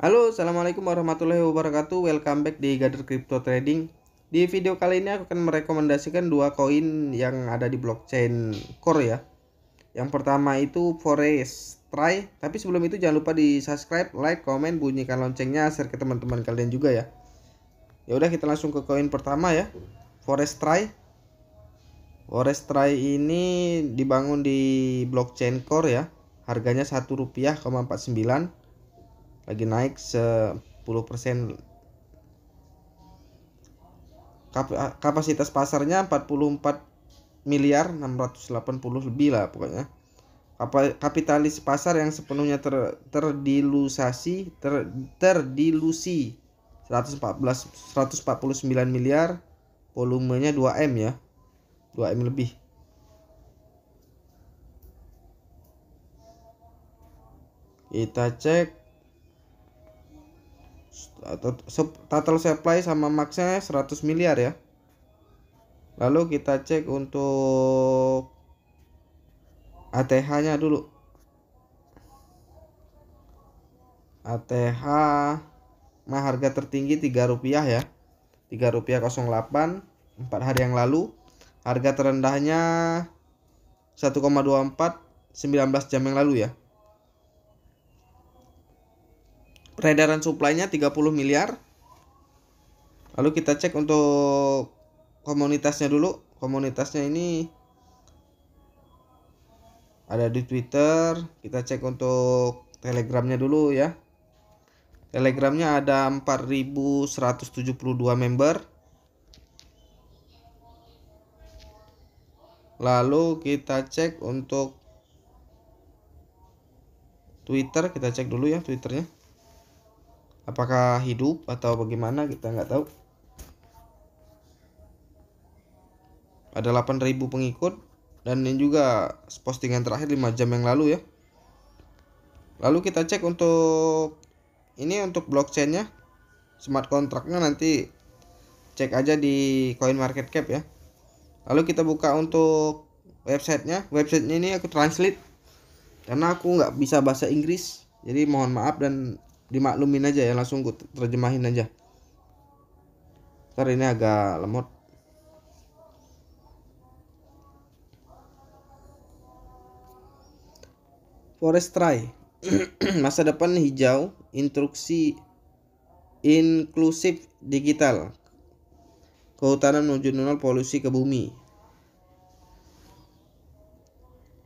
Halo, assalamualaikum warahmatullahi wabarakatuh. Welcome back di Gather Crypto Trading. Di video kali ini aku akan merekomendasikan dua koin yang ada di blockchain Core ya. Yang pertama itu Forestry. Tapi sebelum itu jangan lupa di subscribe, like, komen, bunyikan loncengnya, share ke teman-teman kalian juga ya. Ya udah kita langsung ke koin pertama ya. Forestry. Forestry ini dibangun di blockchain Core ya. Harganya Rp1,49. Lagi naik 10%. Kapasitas pasarnya 44 miliar 680 lebih lah pokoknya. Kapitalis pasar yang sepenuhnya terdilusi 149 miliar, volumenya 2M ya, 2M lebih. Kita cek total supply sama maxnya 100 miliar ya. Lalu kita cek untuk ATH nya dulu. ATH harga tertinggi Rp3 ya, Rp3.08 4 hari yang lalu. Harga terendahnya 1,24 19 jam yang lalu ya. Peredaran supply-nya 30 miliar. Lalu kita cek untuk komunitasnya dulu. Komunitasnya ini ada di Twitter. Kita cek untuk Telegramnya dulu ya. Telegramnya ada 4.172 member. Lalu kita cek untuk Twitter. Kita cek dulu ya Twitternya, apakah hidup atau bagaimana, kita nggak tahu. Ada 8.000 pengikut. Dan ini juga postingan terakhir 5 jam yang lalu ya. Lalu kita cek untuk ini, untuk blockchainnya, smart contractnya nanti cek aja di CoinMarketCap ya. Lalu kita buka untuk websitenya. Websitenya ini aku translate karena aku nggak bisa bahasa Inggris, jadi mohon maaf dan dimaklumin aja ya, langsung gue terjemahin aja. Ntar ini agak lemot. Forestry. Masa depan hijau, instruksi inklusif digital, kehutanan menuju nol polusi ke bumi.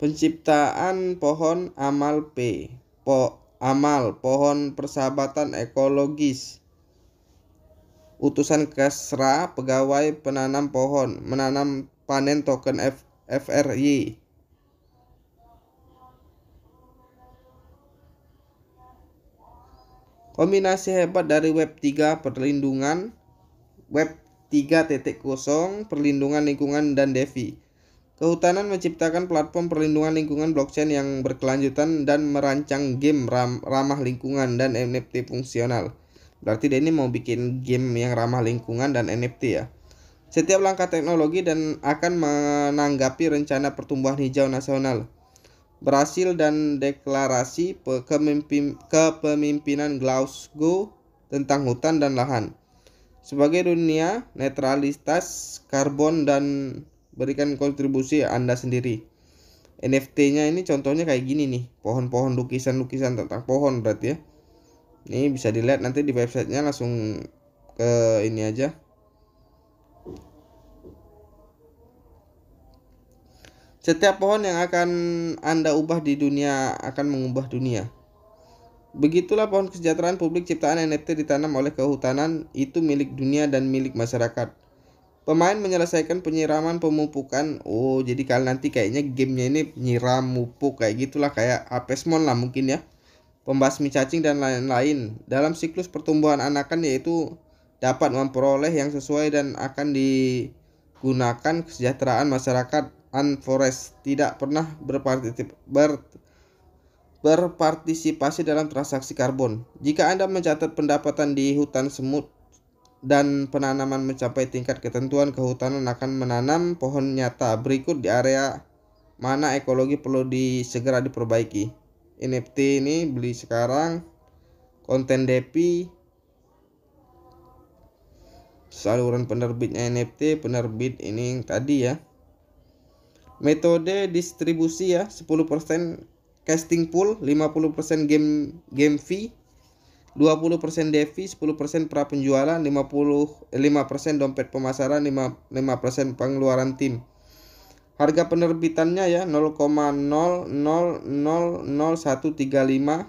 Penciptaan pohon amal amal pohon persahabatan ekologis. Utusan Kesra, pegawai penanam pohon, menanam panen token FRY. Kombinasi hebat dari Web 3 perlindungan, Web 3.0 perlindungan lingkungan dan DeFi. Kehutanan menciptakan platform perlindungan lingkungan blockchain yang berkelanjutan dan merancang game ramah lingkungan dan NFT fungsional. Berarti dia ini mau bikin game yang ramah lingkungan dan NFT ya. Setiap langkah teknologi dan akan menanggapi rencana pertumbuhan hijau nasional. Berhasil dan deklarasi kepemimpinan Glasgow tentang hutan dan lahan. Sebagai dunia netralitas karbon dan berikan kontribusi Anda sendiri. NFT-nya ini contohnya kayak gini nih, pohon-pohon, lukisan-lukisan tentang pohon berarti ya. Ini bisa dilihat nanti di websitenya, langsung ke ini aja. Setiap pohon yang akan Anda ubah di dunia akan mengubah dunia. Begitulah pohon kesejahteraan publik ciptaan NFT ditanam oleh kehutanan, itu milik dunia dan milik masyarakat. Pemain menyelesaikan penyiraman pemupukan. Oh, jadi kalian nanti kayaknya gamenya ini nyiram, mupuk, kayak gitulah, kayak Apesmon lah mungkin ya. Pembasmi cacing dan lain-lain. Dalam siklus pertumbuhan anakan, yaitu dapat memperoleh yang sesuai dan akan digunakan kesejahteraan masyarakat. Unforest tidak pernah berpartisipasi dalam transaksi karbon. Jika Anda mencatat pendapatan di hutan semut dan penanaman mencapai tingkat ketentuan, kehutanan akan menanam pohon nyata berikut di area mana ekologi perlu segera diperbaiki. NFT ini beli sekarang konten DeFi, saluran penerbitnya NFT, penerbit ini yang tadi ya. Metode distribusi ya, 10% casting pool, 50% game fee, 20% DeFi, 10% pra penjualan, 5% dompet pemasaran, 5% pengeluaran tim. Harga penerbitannya ya 0,000135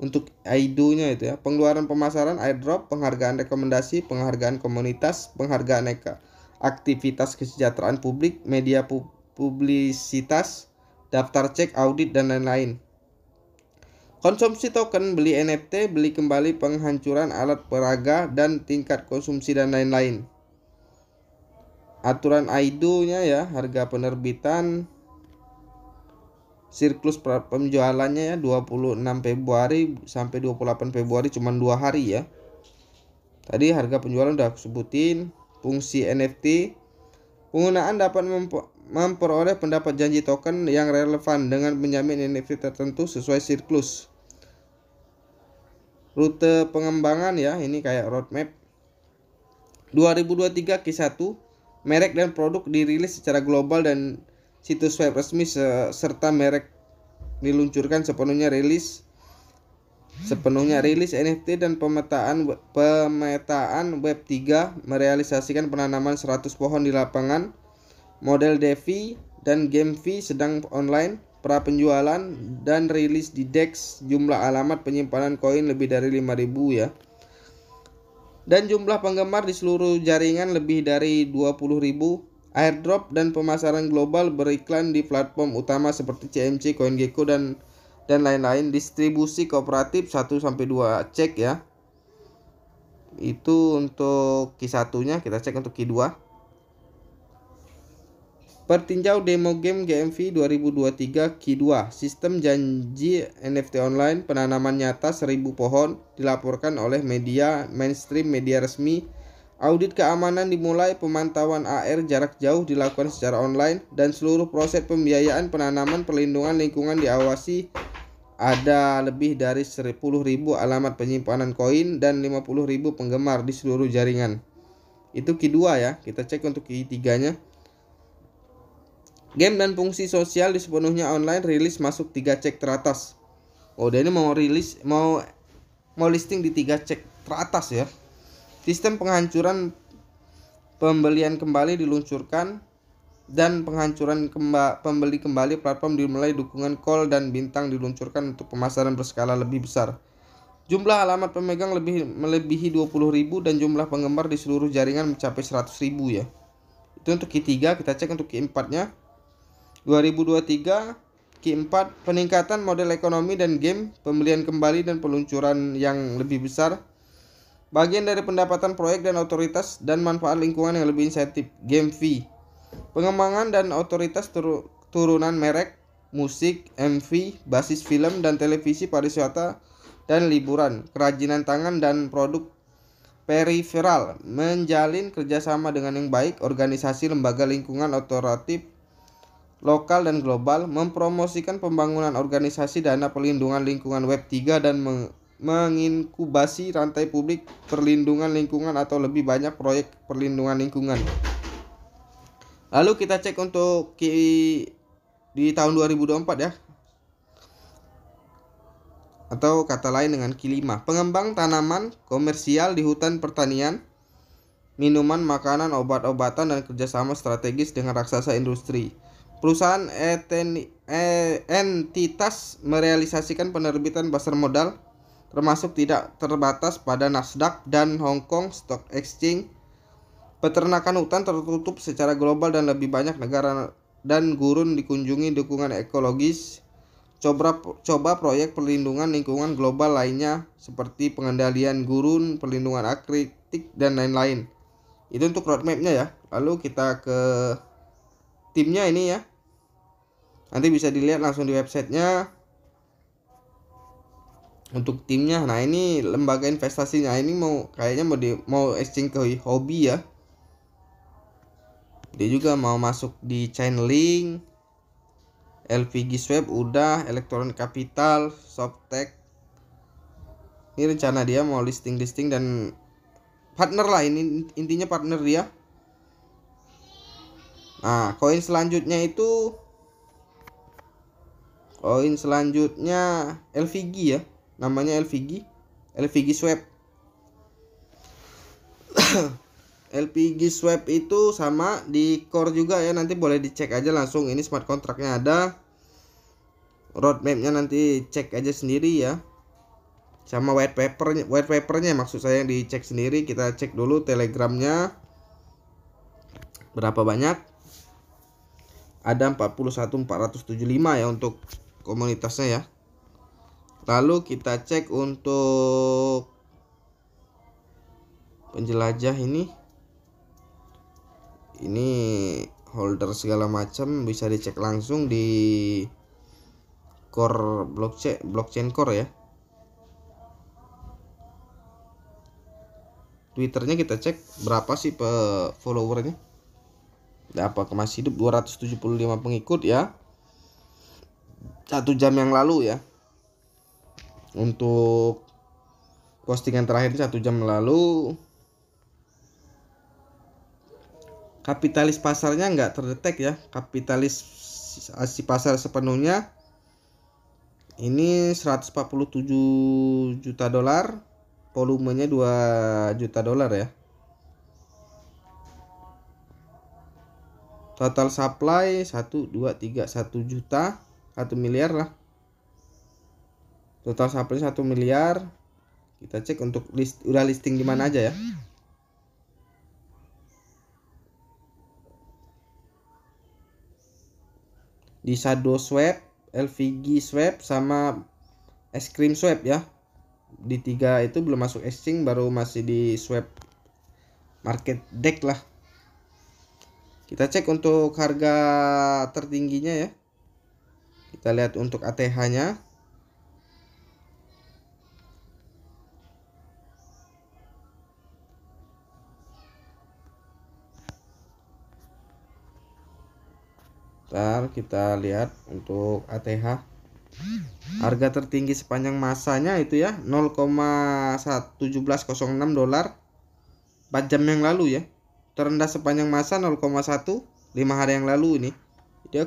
untuk IDO-nya itu ya. Pengeluaran pemasaran, airdrop, penghargaan rekomendasi, penghargaan komunitas, penghargaan aktivitas kesejahteraan publik, media publisitas, daftar cek, audit, dan lain-lain. Konsumsi token, beli NFT, beli kembali, penghancuran alat peraga, dan tingkat konsumsi dan lain-lain. Aturan IDO-nya ya, harga penerbitan, siklus penjualannya ya 26 Februari sampai 28 Februari, cuma 2 hari ya. Tadi harga penjualan udah aku sebutin. Fungsi NFT, penggunaan dapat memperoleh pendapat janji token yang relevan dengan menjamin NFT tertentu sesuai siklus. Rute pengembangan ya, ini kayak roadmap. 2023 Q1, merek dan produk dirilis secara global dan situs web resmi serta merek diluncurkan sepenuhnya rilis NFT dan pemetaan Web3 merealisasikan penanaman 100 pohon di lapangan, model DeFi dan game fee sedang online, pra penjualan dan rilis di DEX, jumlah alamat penyimpanan koin lebih dari 5.000 ya. Dan jumlah penggemar di seluruh jaringan lebih dari 20.000. Airdrop dan pemasaran global beriklan di platform utama seperti CMC, CoinGecko dan lain-lain. Distribusi kooperatif 1-2 cek ya. Itu untuk Q1-nya, kita cek untuk Q2. Pertinjau demo game GMV 2023 Q2. Sistem janji NFT online, penanaman nyata 1.000 pohon dilaporkan oleh media mainstream, media resmi. Audit keamanan dimulai, pemantauan AR jarak jauh dilakukan secara online, dan seluruh proses pembiayaan penanaman perlindungan lingkungan diawasi. Ada lebih dari 10.000 alamat penyimpanan koin dan 50.000 penggemar di seluruh jaringan. Itu Q2 ya. Kita cek untuk Q3-nya. Game dan fungsi sosial di sepenuhnya online, rilis masuk 3 cek teratas. Oh, dia ini mau rilis, mau listing di 3 cek teratas ya. Sistem penghancuran pembelian kembali diluncurkan, dan penghancuran pembeli kembali platform dimulai. Dukungan call dan bintang diluncurkan untuk pemasaran berskala lebih besar. Jumlah alamat pemegang melebihi 20.000 dan jumlah penggemar di seluruh jaringan mencapai 100.000 ya. Itu untuk Q3, kita cek untuk Q4-nya. 2023 Q4, peningkatan model ekonomi dan game, pembelian kembali dan peluncuran yang lebih besar. Bagian dari pendapatan proyek dan otoritas dan manfaat lingkungan yang lebih insentif, game fee. Pengembangan dan otoritas turunan merek, musik, MV, basis film dan televisi, pariwisata dan liburan, kerajinan tangan dan produk periferal. Menjalin kerjasama dengan yang baik, organisasi, lembaga lingkungan, otoratif lokal dan global, mempromosikan pembangunan organisasi dana perlindungan lingkungan Web3 dan menginkubasi rantai publik perlindungan lingkungan atau lebih banyak proyek perlindungan lingkungan. Lalu kita cek untuk di tahun 2024 ya. Atau kata lain dengan Q5. Pengembang tanaman komersial di hutan pertanian, minuman, makanan, obat-obatan dan kerjasama strategis dengan raksasa industri. Perusahaan entitas merealisasikan penerbitan pasar modal, termasuk tidak terbatas pada Nasdaq dan Hong Kong Stock Exchange. Peternakan hutan tertutup secara global dan lebih banyak negara dan gurun dikunjungi. Dukungan ekologis. Coba proyek perlindungan lingkungan global lainnya seperti pengendalian gurun, perlindungan akritik dan lain-lain. Itu untuk roadmapnya ya. Lalu kita ke timnya ini ya. Nanti bisa dilihat langsung di websitenya untuk timnya. Nah, ini lembaga investasinya ini kayaknya mau exchange ke hobi ya. Dia juga mau masuk di Chainlink, LVG Swap udah, Electron Capital, Softtek, Ini rencana dia mau listing dan partner lah, ini intinya partner dia. Nah, koin selanjutnya LVG ya, namanya LVG Swap. LVG Swap itu sama di core juga ya, nanti boleh dicek aja langsung, ini smart contractnya ada, roadmapnya nanti cek aja sendiri ya, sama white papernya maksud saya, dicek sendiri. Kita cek dulu telegramnya berapa banyak, ada 41.475 ya untuk komunitasnya ya. Lalu kita cek untuk penjelajah, ini holder segala macam bisa dicek langsung di core blockchain core ya. Twitternya kita cek berapa sih followernya, apa masih hidup, 275 pengikut ya, 1 jam yang lalu ya. Untuk postingan terakhir 1 jam lalu. Kapitalis pasarnya nggak terdetek ya, kapitalisasi pasar sepenuhnya ini 147 juta dolar, volumenya 2 juta dolar ya. Total supply 1 2 3 1 juta, 1 miliar lah. Total supply 1 miliar. Kita cek untuk udah listing di mana aja ya. Di Shadow Swap, LVG Swap, sama Es Krim Swap ya. Di 3 itu belum masuk exchange, baru masih di swap market deck lah. Kita cek untuk harga tertingginya ya. Kita lihat untuk ATH-nya. Ntar kita lihat untuk ATH. Harga tertinggi sepanjang masanya itu ya 0,1706 dolar 4 jam yang lalu ya. Terendah sepanjang masa 0,1 5 hari yang lalu ini. Dia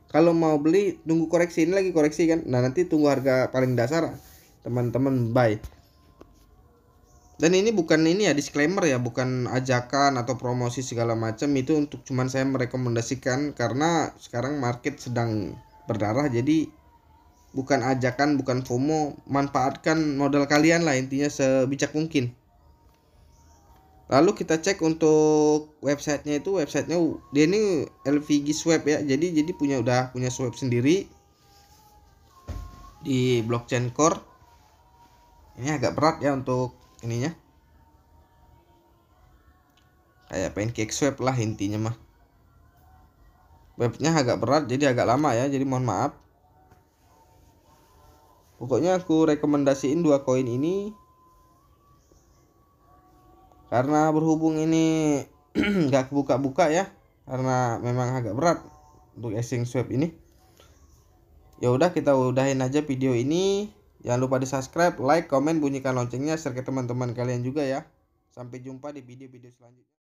kalau mau beli tunggu koreksi, ini lagi koreksi kan. Nah, nanti tunggu harga paling dasar teman-teman buy. Dan ini bukan disclaimer ya, bukan ajakan atau promosi segala macam, itu untuk cuman saya merekomendasikan karena sekarang market sedang berdarah, jadi bukan ajakan, bukan FOMO, manfaatkan modal kalian lah intinya sebijak mungkin. Lalu kita cek untuk websitenya dia ini LVG Swap ya, jadi udah punya swap sendiri di blockchain core. Ini agak berat ya untuk ininya, kayak pancake swap lah intinya mah. Webnya agak berat, jadi agak lama ya, jadi mohon maaf. Pokoknya aku rekomendasiin 2 koin ini karena berhubung ini nggak buka-buka ya, karena memang agak berat untuk exchange swap ini. Ya udah, kita udahin aja video ini. Jangan lupa di subscribe, like, komen, bunyikan loncengnya, share ke teman-teman kalian juga ya. Sampai jumpa di video-video selanjutnya.